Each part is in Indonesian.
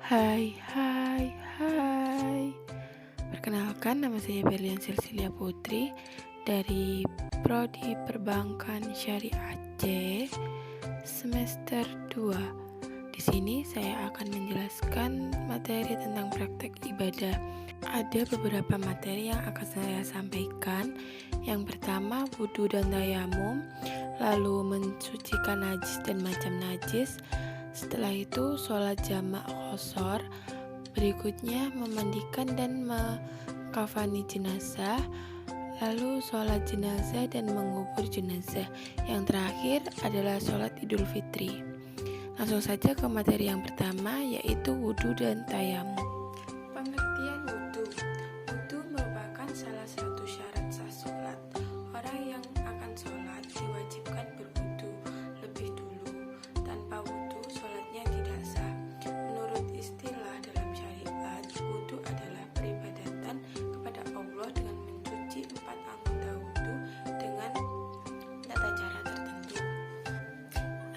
Hai, hai, hai. Perkenalkan, nama saya Berlian Silsilia Putri dari Prodi Perbankan Syariah C semester 2. Di sini saya akan menjelaskan materi tentang praktek ibadah. Ada beberapa materi yang akan saya sampaikan. Yang pertama, wudhu dan tayamum, lalu mensucikan najis dan macam najis. Setelah itu sholat jamak qashar. Berikutnya memandikan dan mengkafani jenazah, lalu sholat jenazah dan mengubur jenazah. Yang terakhir adalah sholat Idul Fitri. Langsung saja ke materi yang pertama, yaitu wudhu dan tayamum. Pengertian wudhu. Wudhu merupakan salah satu syarat sah sholat. Orang yang akan sholat diwajibkan berwudhu lebih dulu. Tanpa wudhu sholatnya tidak sah. Menurut istilah dalam syariat, wudhu adalah peribadatan kepada Allah dengan mencuci 4 anggota wudhu dengan tata cara tertentu.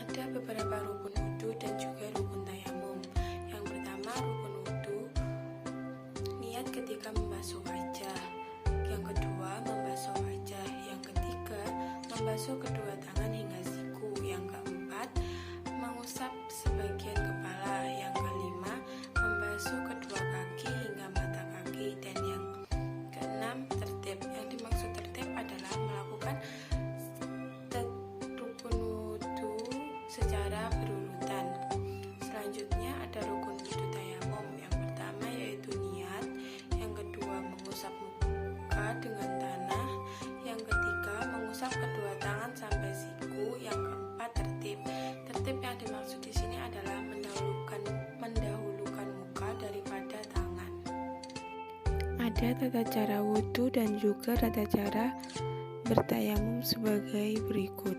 Ada beberapa rukun wudhu dan juga rukun tayamum. Yang pertama, rukun wudhu, niat ketika membasuh wajah. Yang kedua, membasuh wajah. Yang ketiga, membasuh kedua tangan hingga siku. Yang keempat, mengusap sebagian kepala. Yang kelima, membasuh kedua kaki hingga mata kaki. Dan yang keenam, tertib. Yang dimaksud tertib adalah melakukan rukun wudhu secara berurutan. Selanjutnya ada rukun wudhu tayamum. Yang pertama yaitu niat. Yang kedua, mengusap muka dengan tanah. Yang ketiga, mengusap kedua tangan sampai siku. Yang keempat, tertib. Tertib yang dimaksud di sini adalah mendahulukan muka daripada tangan. Ada tata cara wudhu dan juga tata cara bertayamum sebagai berikut.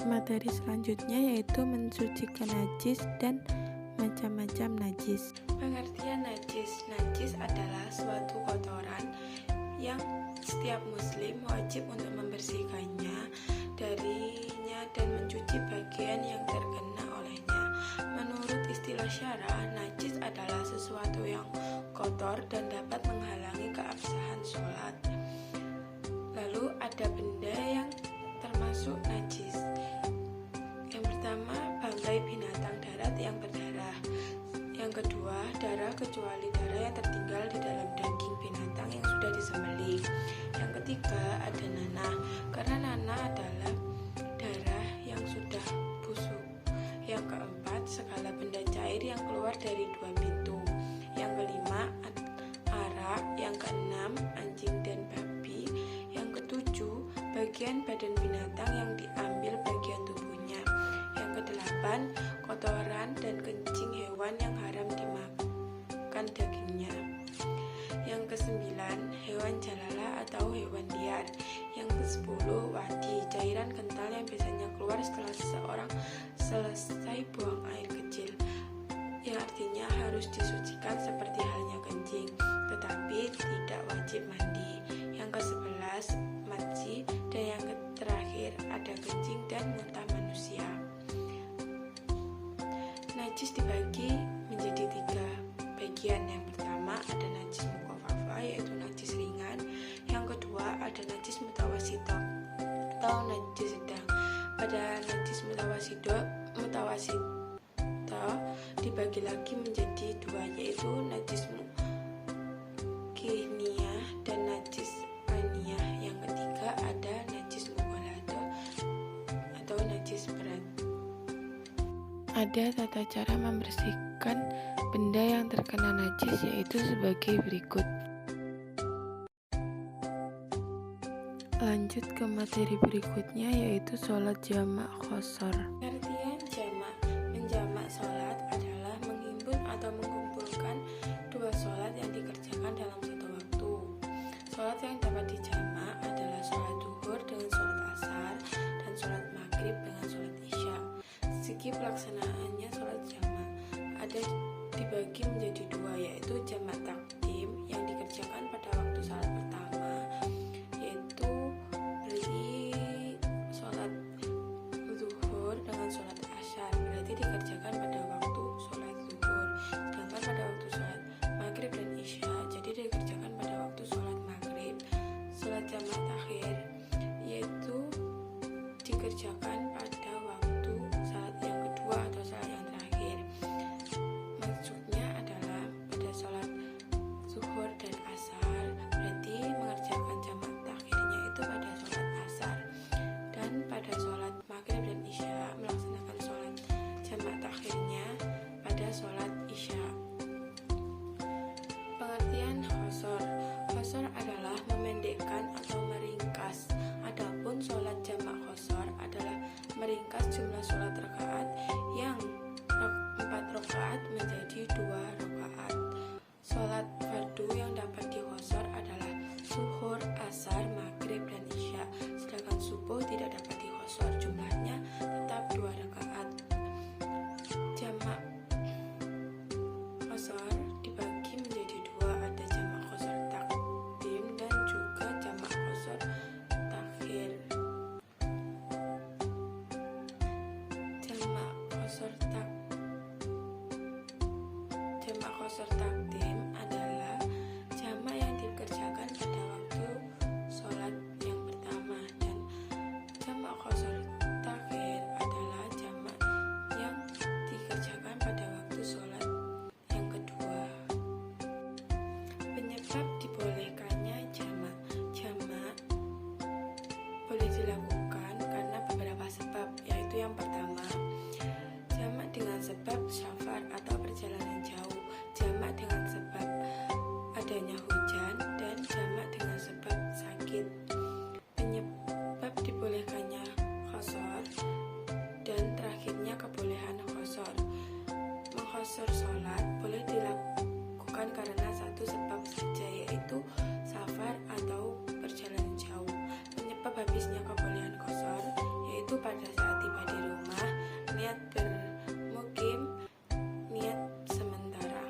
Materi selanjutnya yaitu mensucikan najis dan macam-macam najis. Pengertian najis. Najis adalah suatu kotoran yang setiap muslim wajib untuk membersihkannya darinya dan mencuci bagian yang terkena olehnya. Menurut istilah syarah, najis adalah sesuatu yang kotor dan dapat menghalangi keabsahan sholat. Lalu ada benda yang termasuk najis. Yang pertama, bangkai binatang darat yang berdarah. Yang kedua, darah kecuali darah yang tertinggal di dalam daging binatang yang sudah disembelih. Yang ketiga, ada nanah, karena nanah adalah darah yang sudah busuk. Yang keempat, segala benda cair yang keluar dari 2 pintu. Yang kelima, arak. Yang keenam, anjing dan babi. Yang ketujuh, bagian badan binatang yang diambil bagian tubuhnya. Yang kedelapan, kotoran dan kencing hewan yang haram dimakan dagingnya. Yang kesembilan, hewan jalala atau hewan liar. Yang kesepuluh, wadi, cairan kental yang biasanya keluar setelah seseorang selesai buang air kecil, yang artinya harus disucikan seperti halnya kencing, tetapi tidak wajib mandi. Yang ke-11, matsi, dan yang terakhir ada kencing dan muntah manusia. Najis dibagi menjadi 3 bagian. Yang pertama ada najis mukhafafah, yaitu najis ringan. Yang kedua ada najis mutawasito atau najis sedang. Pada najis mutawasito dibagi lagi menjadi 2, yaitu najis mukiniyah dan najis aniyah. Yang ketiga ada najis mughalado atau najis berat. Ada tata cara membersihkan benda yang terkena najis, yaitu sebagai berikut. Lanjut ke materi berikutnya, yaitu sholat jamak qashar. Pengertian jamak. Menjamak sholat adalah menghimpun atau mengumpulkan 2 sholat yang dikerjakan dalam satu waktu. Sholat yang dapat dijamak adalah sholat duhur dengan sholat asar dan sholat maghrib dengan sholat isya. Segi pelaksanaannya sholat jamak ada dibagi menjadi 2, yaitu jamak takdim yang dikerjakan pada waktu sholat pertama, yaitu berdiri memangkas jumlah sholat rakaat yang 4 rakaat menjadi 2 rakaat. Sholat fardu yang dapat diqashar adalah zuhur, asar, maghrib, dan isya. Sedangkan subuh tidak dapat diqashar, jumlahnya tetap 2 rakaat. Jamak qashar dibagi menjadi 2, ada jamak qashar takdim dan juga jamak qashar takhir. Jamak qashar takdim adalah jamak yang dikerjakan pada waktu sholat yang pertama, dan jamak qashar takhir adalah jamak yang dikerjakan pada waktu sholat yang kedua. Penyebab dibolehkannya jamak boleh dilakukan karena beberapa sebab, yaitu yang pertama, jamak dengan sebab safar atau perjalanan jauh, jamak dengan sebab adanya hujan, dan jamak dengan sebab sakit. Penyebab dibolehkannya qashar, dan terakhirnya kebolehan qashar. Mengqashar sholat boleh dilakukan karena satu sebab saja, yaitu safar atau perjalanan jauh. Penyebab habisnya kebolehan qashar yaitu pada saat tiba di rumah, niat bermukim, niat sementara.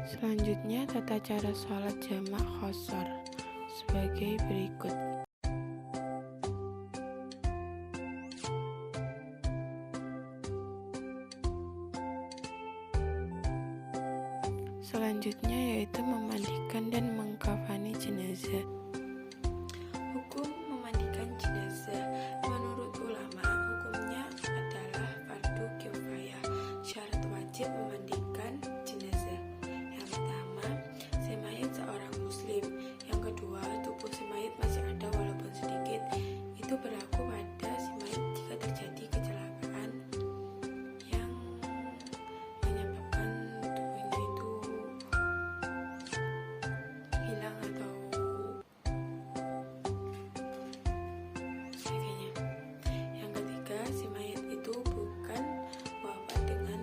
Selanjutnya tata cara sholat jamak qashar sebagai berikut. Selanjutnya yaitu memandikan dan mengkafani jenazah. Hukum memandikan jenazah menurut ulama, hukumnya adalah fardu kifayah. Syarat wajib memandikan jenazah: yang pertama, si mayit seorang muslim; yang kedua, tubuh si mayit masih ada walaupun sedikit. Itu berlaku pada si mayit jika terjadi kecelakaan yang menyebabkan tubuhnya itu hilang atau sebagainya. Yang ketiga, si mayit itu bukan wafat dengan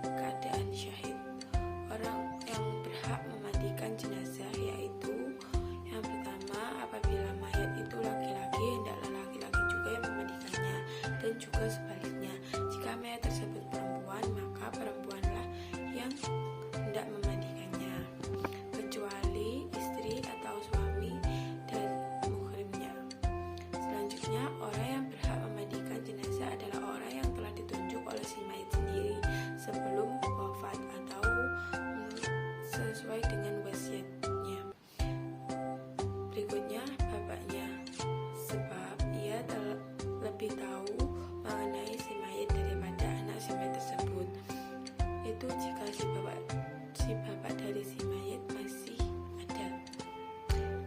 keadaan syahid. Orang yang berhak memandikan jenazah yaitu yang pertama, apabila mayat itu laki-laki, hendaklah laki-laki juga yang memandikannya, dan juga sebaliknya. Jika mayat tersebut perempuan, maka perempuanlah yang hendak memandikannya, kecuali istri atau suami dan muhrimnya. Selanjutnya, orang yang berhak memandikan jenazah adalah orang yang telah ditunjuk oleh si mayit sendiri sebelum wafat atau sesuai dengan wasiatnya. Berikutnya, bapaknya, sebab ia lebih tahu mengenai si mayit daripada anak si mayit tersebut. Itu jika si bapak dari si mayit masih ada.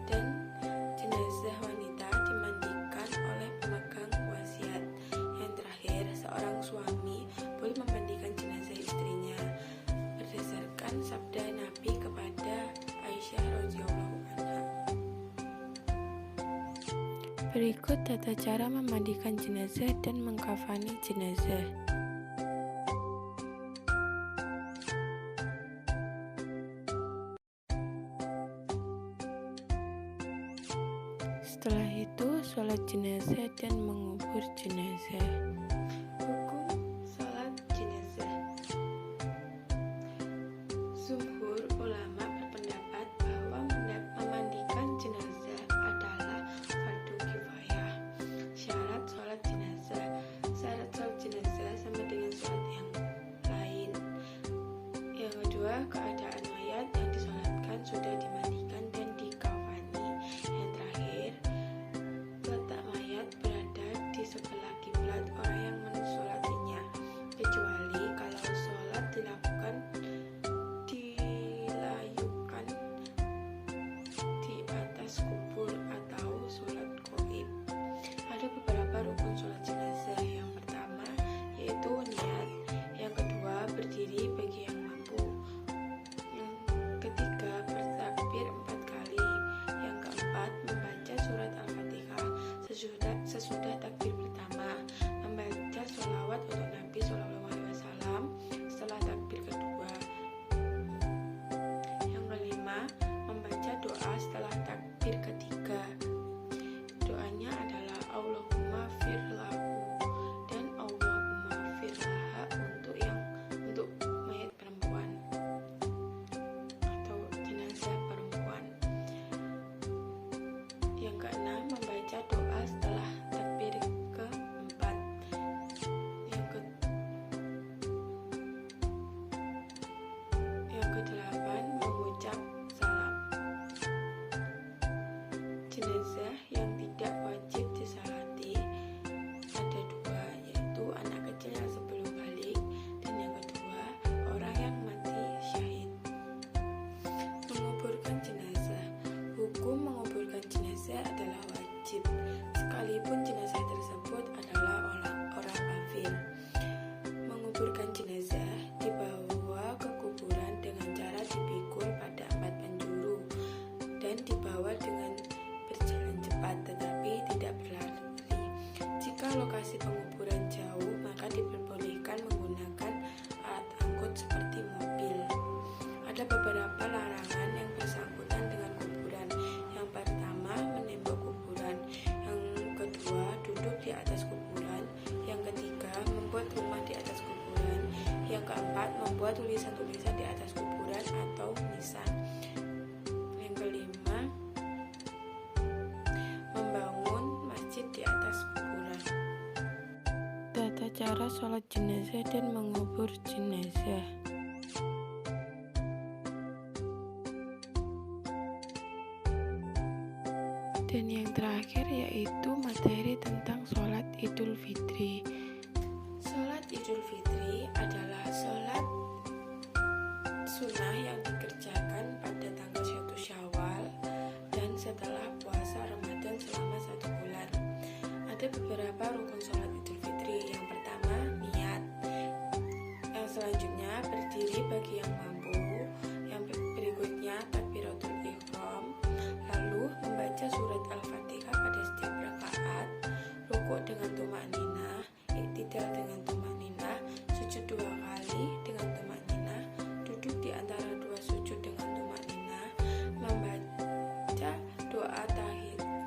Dan jenazah wanita dimandikan oleh pemegang wasiat. Yang terakhir, seorang suami boleh memandikan jenazah istrinya berdasarkan sabda Nabi kepada Aisyah radhiyallahu anha. Berikut tata cara memandikan jenazah dan mengkafani jenazah. Setelah itu, sholat jenazah dan mengubur jenazah. Hukum sholat jenazah. Jumhur ulama berpendapat bahwa memandikan jenazah adalah fardu kifayah. Syarat sholat jenazah sama dengan sholat yang lain. Yang kedua, keadaan mayat yang disolatkan sudah dimandikan dan dikafani. Yang terakhir, letak mayat berada di sebelah kiblat orang yang jenazah yang tidak wajib disalati ada dua, yaitu anak kecil yang sebelum balik, dan yang kedua orang yang mati syahid. Menguburkan jenazah. Hukum menguburkan jenazah adalah wajib, sekalipun jenazah tersebut adalah orang kafir. Menguburkan jenazah dibawa ke kuburan dengan cara dipikul pada 4 penjuru dan dibawa dengan berjalan cepat tetapi tidak berlari. Jika lokasi penguburan jauh, maka diperbolehkan menggunakan alat angkut seperti mobil. Ada beberapa larangan yang bersangkutan dengan kuburan. Yang pertama, menembak kuburan. Yang kedua, duduk di atas kuburan. Yang ketiga, membuat rumah di atas kuburan. Yang keempat, membuat tulisan-tulisan di atas kuburan atau nisan. Yang kelima, membangun masjid di atas kuburan. Tata cara sholat jenazah dan mengubur jenazah. Dan yang terakhir yaitu materi tentang sholat Idul Fitri. Sholat Idul Fitri adalah sholat sunnah yang dikerjakan pada tanggal 1 Syawal dan setelah puasa Ramadan selama 1 bulan. Ada beberapa rukun sholat Idul Fitri. Yang pertama, niat. Yang selanjutnya, berdiri bagi yang mampu. Yang berikutnya, takbiratul ihram. Lalu membaca surat Al-Fatihah pada setiap rakaat, rukuk dengan tumakninah, iktidal dengan tumakninah, sujud 2 kali dengan tumakninah, duduk di antara 2 sujud dengan tumakninah, membaca doa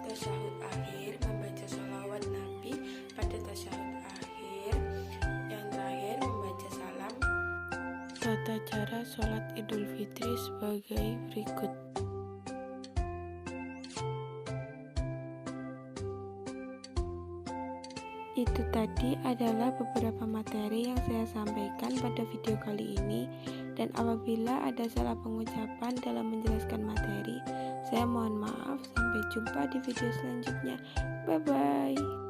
tasyahud akhir, membaca sholawat Nabi pada tasyahud akhir, yang terakhir membaca salam. Tata cara sholat Idul Fitri sebagai berikut. Itu tadi adalah beberapa materi yang saya sampaikan pada video kali ini, dan apabila ada salah pengucapan dalam menjelaskan materi, saya mohon maaf. Sampai jumpa di video selanjutnya. Bye bye.